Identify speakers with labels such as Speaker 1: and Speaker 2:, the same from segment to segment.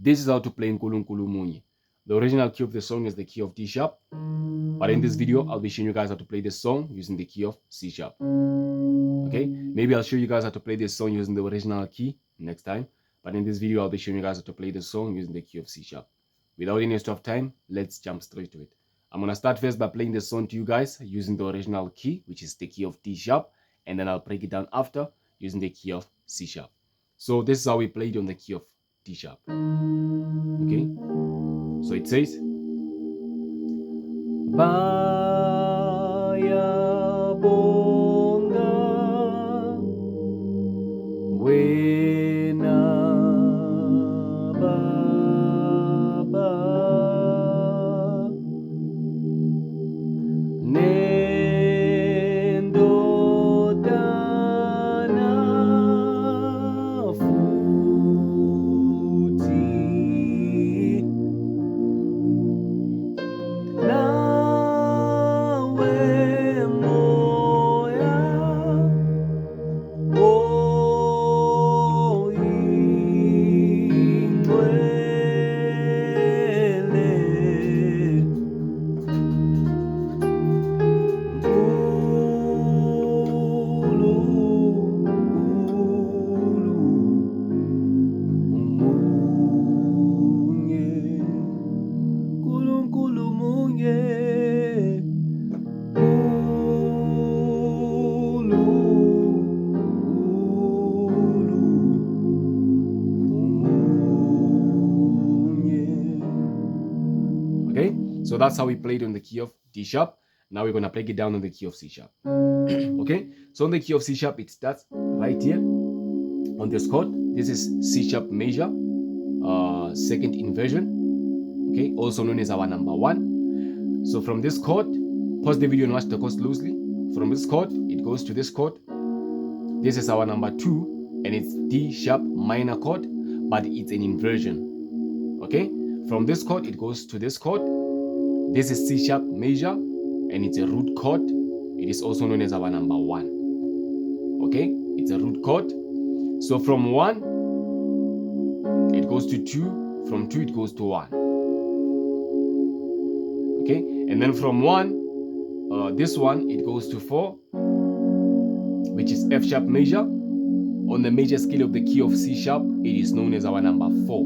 Speaker 1: This is how to play Nkulunkulu umunye. The original key of the song is the key of D sharp, but in this video I'll be showing you guys how to play this song using the key of C sharp. Okay, maybe I'll show you guys how to play this song using the original key next time, but in this video I'll be showing you guys how to play this song using the key of C sharp. Without any waste of time, let's jump straight to it. I'm gonna start first by playing this song to you guys using the original key, which is the key of D sharp, and then I'll break it down after using the key of C sharp. So this is how we play it on the key of D sharp. Okay, so it says Bayabonga wena Baba nendodana futhi nawe moya oyingcwele Nkulunkulu umunye Okay, so that's how we played on the key of D sharp. Now we're gonna break it down on the key of C sharp. Okay, so on the key of C sharp, it starts right here on this chord. This is C sharp major, second inversion. Okay, also known as our number 1. So from this chord, pause the video and watch the chord closely. From this chord, it goes to this chord. This is our number 2, and it's D sharp minor chord, but it's an inversion. Okay, from this chord, it goes to this chord. This is C sharp major, and it's a root chord. It is also known as our number 1. Okay, it's a root chord. So from 1, it goes to 2. From 2, it goes to 1. Okay, and then from 1, this one, it goes to 4, which is F sharp major. On the major scale of the key of C sharp, it is known as our number 4.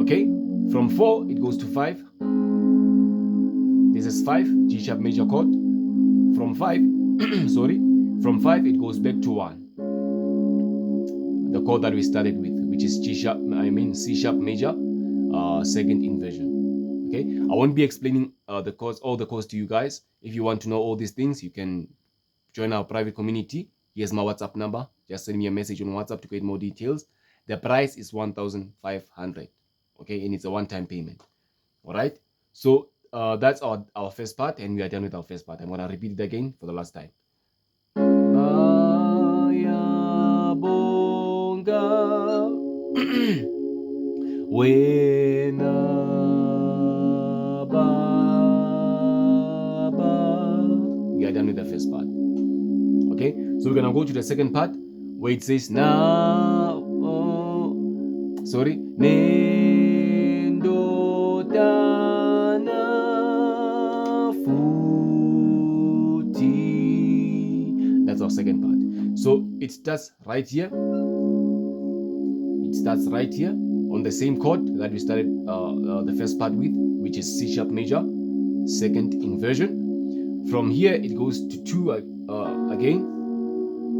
Speaker 1: Okay, from 4, it goes to 5. This is 5, G sharp major chord. From 5, from 5, it goes back to 1. The chord that we started with, which is C sharp major, second inversion. Okay, I won't be explaining all the chords to you guys. If you want to know all these things, you can join our private community. Here's my WhatsApp number. Just send me a message on WhatsApp to get more details. The price is 1,500. Okay, and it's a one-time payment. All right, so that's our first part, and we are done with our first part. I'm gonna repeat it again for the last time. Bayabonga wena we are done with the first part. Okay, so we're gonna go to the second part where it says nendodana futhi. That's our second part. So it starts right here. It starts right here on the same chord that we started the first part with, which is C sharp major, second inversion. From here, it goes to 2 again.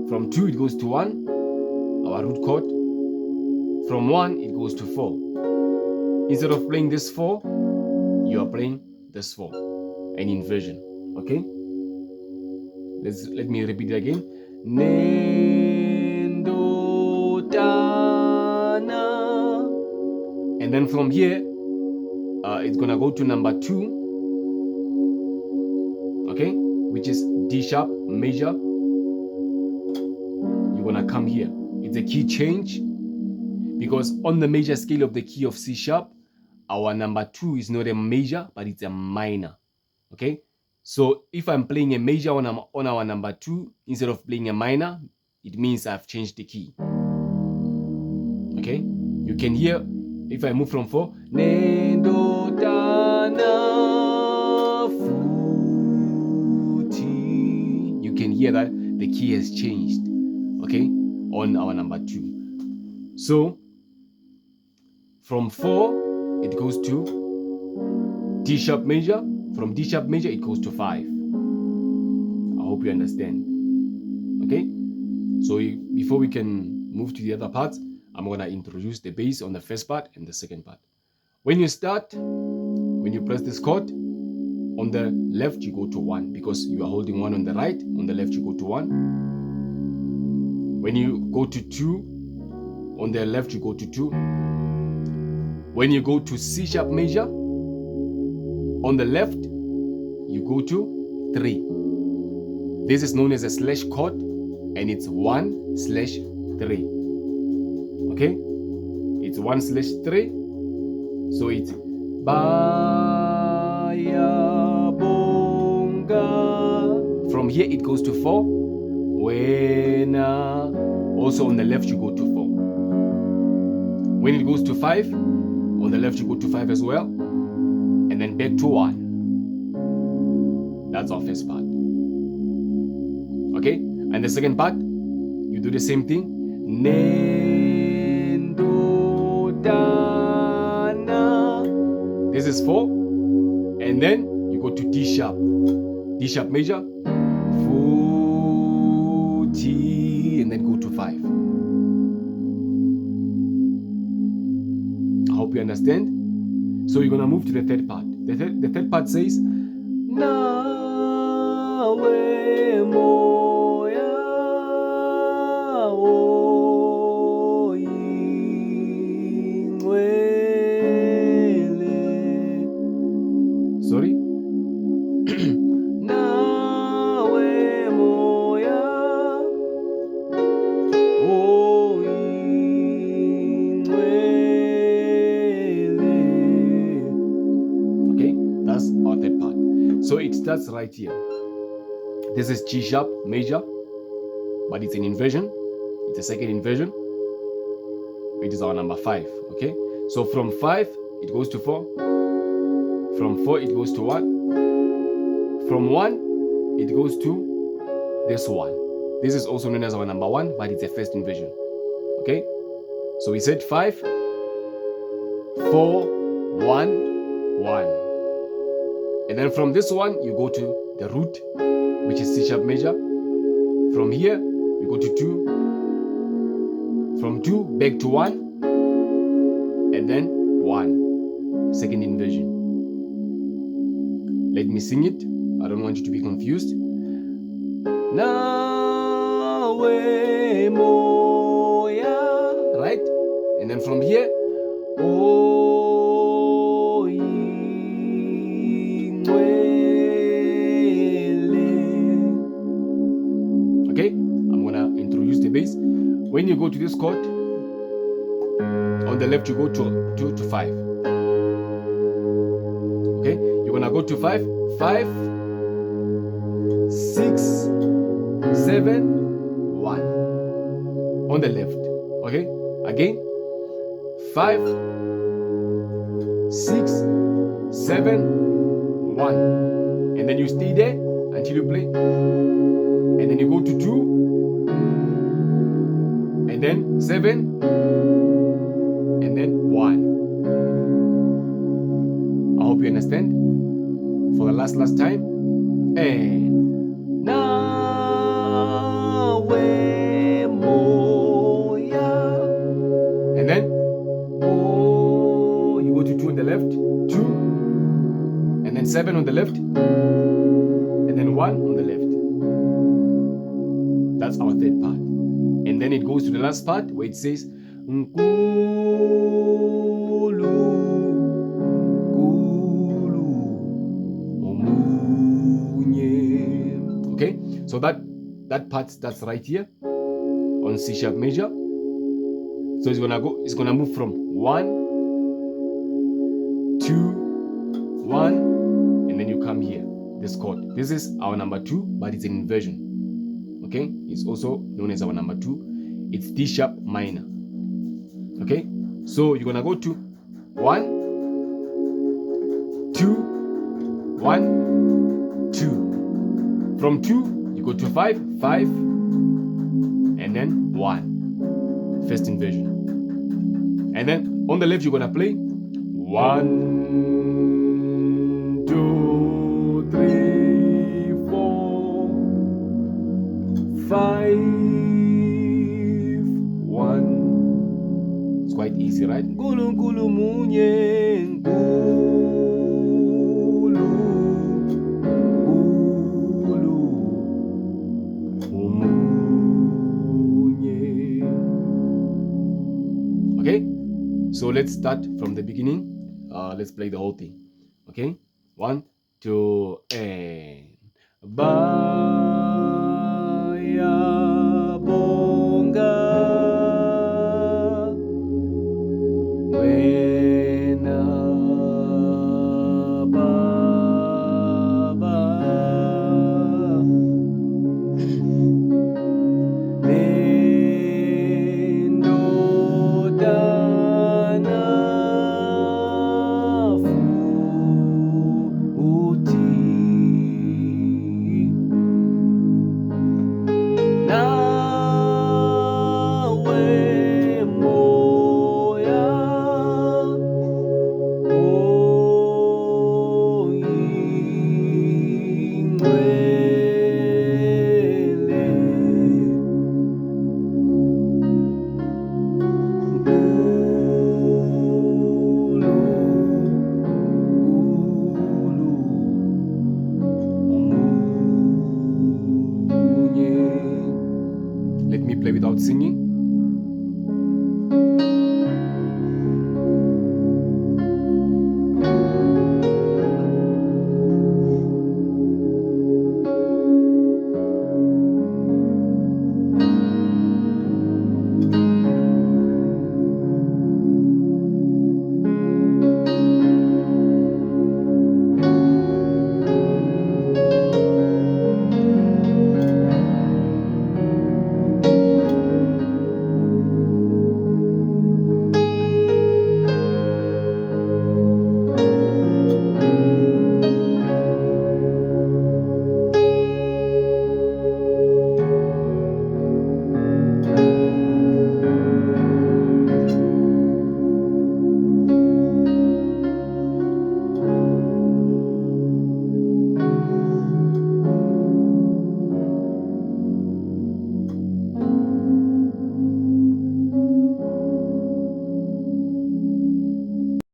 Speaker 1: From 2, it goes to 1, our root chord. From 1, it goes to 4. Instead of playing this 4, you are playing this 4, an inversion. Okay? Let me repeat it again. Nendodana. And then from here, it's gonna go to number 2. Okay, which is D sharp major. You're gonna come here. It's a key change because on the major scale of the key of C sharp, our number 2 is not a major, but it's a minor. Okay, so if I'm playing a major on our number 2 instead of playing a minor, it means I've changed the key. Okay, you can hear if I move from 4, you can hear that the key has changed, okay, on our number 2. So from 4 it goes to D sharp major. From D sharp major it goes to 5. I hope you understand. Okay, so before we can move to the other parts, I'm gonna introduce the bass on the first part and the second part. When you press this chord, on the left you go to 1 because you are holding 1 on the right. On the left you go to 1. When you go to 2, on the left you go to 2. When you go to C sharp major, on the left you go to 3. This is known as a slash chord, and it's 1/3. Okay, it's 1/3. So it's Bayabonga. From here it goes to 4. Wena. Also on the left you go to 4. When it goes to 5, on the left you go to 5 as well, and then back to 1. That's our first part. Okay, and the second part, you do the same thing. Nendodana. This is 4, and then you go to D sharp major, 40, and then go to 5. I hope you understand. So you're gonna move to the third part. The third part says Nawe moya oingwele. Sorry. Nawe moya oingwele. Okay, that's our third part. So it starts right here. This is G sharp major, but it's an inversion. It's a second inversion. It is our number 5. Okay, so from 5 it goes to 4. From 4 it goes to 1. From 1 it goes to this 1. This is also known as our number 1, but it's a first inversion. Okay, so we said 5, 4, 1, 1. And then from this one, you go to the root, which is C sharp major. From here, you go to 2. From 2, back to 1. And then 1. Second inversion. Let me sing it. I don't want you to be confused. Nawe moya. Right? And then from here, okay, I'm gonna introduce the bass. When you go to this chord, on the left you go to 5. Okay, you're gonna go to 5, 5, 6, 7, 1 on the left. Okay, again, 5, 6, 7, 1, and then you stay there until you play, and then you go to 2, and then 7, and then 1. I hope you understand. For the last time, and Nawe moya, and then you go to 2 on the left, 2, and then 7 on the left, and then 1 on the left. That's our third part. And then it goes to the last part where it says Nkulunkulu, umunye. Okay, so that part starts right here on C sharp major. So it's gonna move from 1, 2, 1, and then you come here, this chord. This is our number 2, but it's an inversion. Okay, it's also known as our number 2. It's D sharp minor. Okay, so you're gonna go to 1, 2, 1, 2. From 2, you go to 5, 5, and then 1. First inversion. And then on the left, you're going to play 1, 2, 3, 4, 5, 1. It's quite easy, right? Nkulunkulu, umunye, Nkulunkulu, umunye. Okay, so let's start from the beginning. Let's play the whole thing. Okay, 1, 2, and Baya.